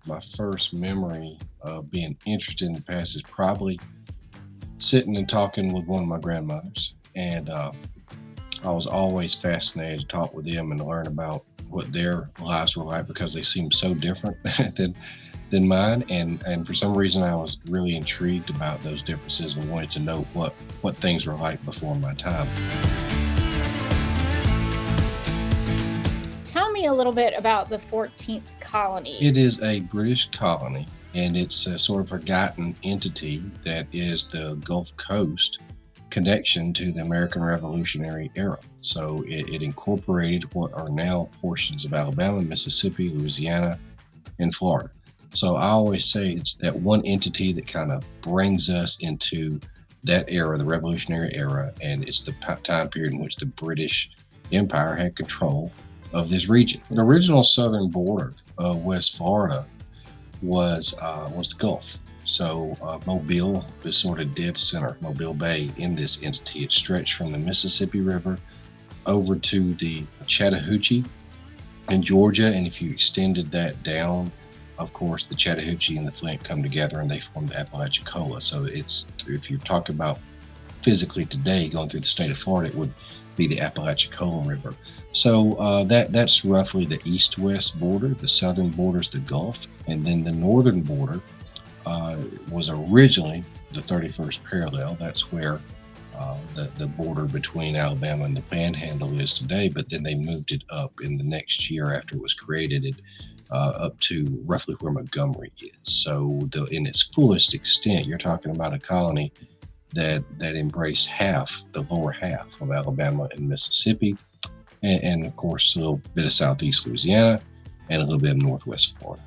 my first memory of being interested in the past is probably sitting and talking with one of my grandmothers. And I was always fascinated to talk with them and learn about what their lives were like because they seemed so different than mine. And for some reason, I was really intrigued about those differences and wanted to know what things were like before my time. Tell me a little bit about the 14th Colony. It is a British colony, and it's a sort of forgotten entity that is the Gulf Coast connection to the American Revolutionary era. So it incorporated what are now portions of Alabama, Mississippi, Louisiana, and Florida. So I always say it's that one entity that kind of brings us into that era, the Revolutionary era, and it's the time period in which the British Empire had control of this region. The original southern border of West Florida was the Gulf. So Mobile is sort of dead center, Mobile Bay in this entity. It stretched from the Mississippi River over to the Chattahoochee in Georgia. And if you extended that down, of course, the Chattahoochee and the Flint come together and they form the Apalachicola. So it's, if you're talking about physically today going through the state of Florida, it would be the Apalachicola River. So that's roughly the east-west border. The southern border is the Gulf. And then the northern border was originally the 31st parallel. That's where the border between Alabama and the Panhandle is today, but then they moved it up in the next year after it was created, up to roughly where Montgomery is. So in its fullest extent, you're talking about a colony that embraced the lower half of Alabama and Mississippi, and of course a little bit of Southeast Louisiana and a little bit of Northwest Florida.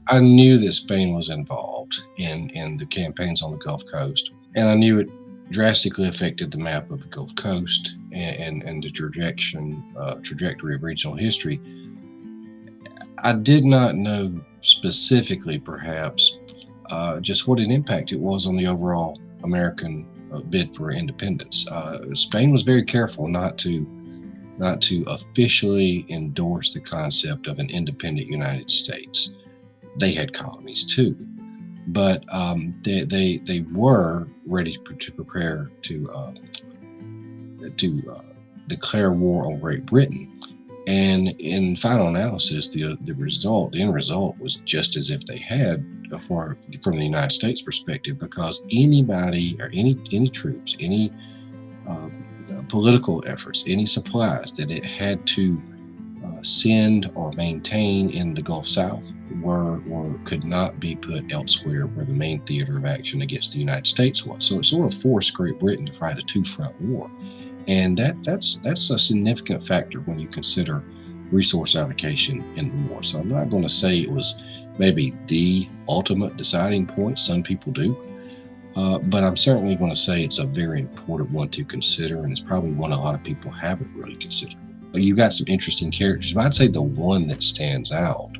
I knew that Spain was involved in the campaigns on the Gulf Coast, and I knew it drastically affected the map of the Gulf Coast and the trajectory of regional history. I did not know specifically, perhaps, just what an impact it was on the overall American bid for independence. Spain was very careful not to officially endorse the concept of an independent United States. They had colonies too, but they were ready to prepare to declare war on Great Britain. And in final analysis, the end result was just as if they had from the United States perspective, because anybody or any troops, any political efforts, any supplies that it had to send or maintain in the Gulf South could not be put elsewhere where the main theater of action against the United States was. So it sort of forced Great Britain to fight a two-front war. And that's a significant factor when you consider resource allocation in the war. So I'm not going to say it was maybe the ultimate deciding point. Some people do. But I'm certainly going to say it's a very important one to consider, and it's probably one a lot of people haven't really considered. You've got some interesting characters, but I'd say the one that stands out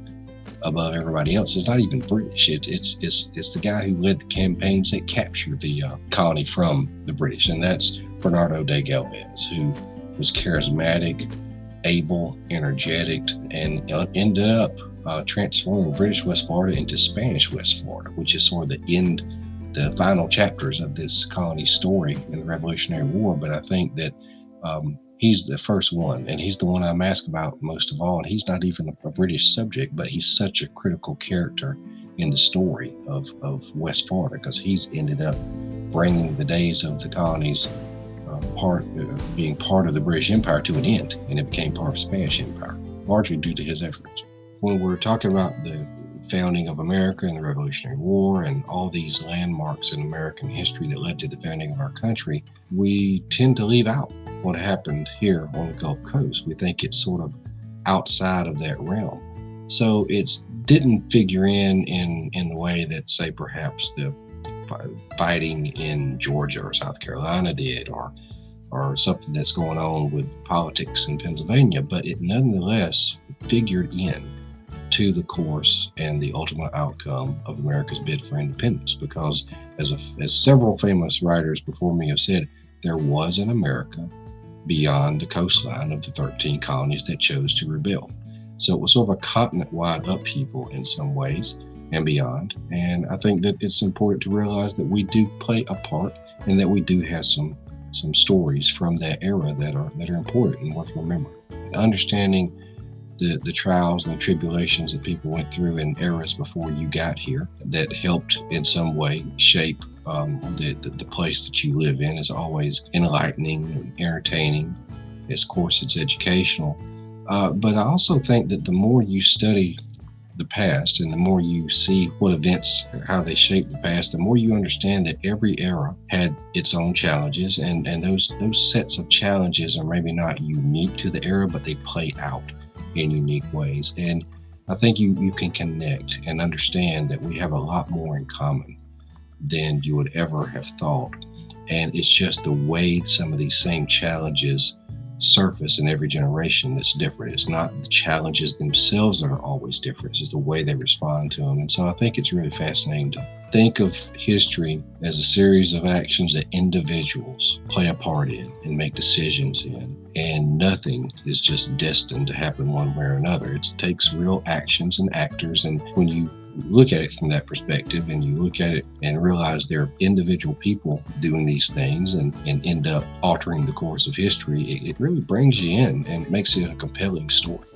above everybody else is not even British. It's the guy who led the campaigns that captured the colony from the British, and that's Bernardo de Galvez, who was charismatic, able, energetic, and ended up transforming British West Florida into Spanish West Florida, which is sort of the final chapters of this colony story in the Revolutionary War. But I think that he's the first one, and he's the one I'm asked about most of all. And he's not even a British subject, but he's such a critical character in the story of West Florida, because he's ended up bringing the days of the colonies being part of the British Empire to an end, and it became part of the Spanish Empire, largely due to his efforts. When we're talking about the founding of America and the Revolutionary War and all these landmarks in American history that led to the founding of our country, we tend to leave out what happened here on the Gulf Coast. We think it's sort of outside of that realm. So it didn't figure in the way that, say, perhaps the fighting in Georgia or South Carolina did, or something that's going on with politics in Pennsylvania, but it nonetheless figured in to the course and the ultimate outcome of America's bid for independence, because as several famous writers before me have said, there was an America beyond the coastline of the 13 colonies that chose to rebel. So it was sort of a continent-wide upheaval in some ways, and beyond. And I think that it's important to realize that we do play a part and that we do have some stories from that era that are important and worth remembering. Understanding the trials and the tribulations that people went through in eras before you got here that helped in some way shape the place that you live in is always enlightening and entertaining. Of course, it's educational. But I also think that the more you study the past and the more you see what events, how they shape the past, the more you understand that every era had its own challenges, and those sets of challenges are maybe not unique to the era, but they play out in unique ways. And I think you can connect and understand that we have a lot more in common than you would ever have thought. And it's just the way some of these same challenges surface in every generation that's different. It's not the challenges themselves that are always different, it's the way they respond to them. And so I think it's really fascinating to think of history as a series of actions that individuals play a part in and make decisions in, and nothing is just destined to happen one way or another. It takes real actions and actors, and when you look at it from that perspective and you look at it and realize there are individual people doing these things and end up altering the course of history, it really brings you in and makes it a compelling story.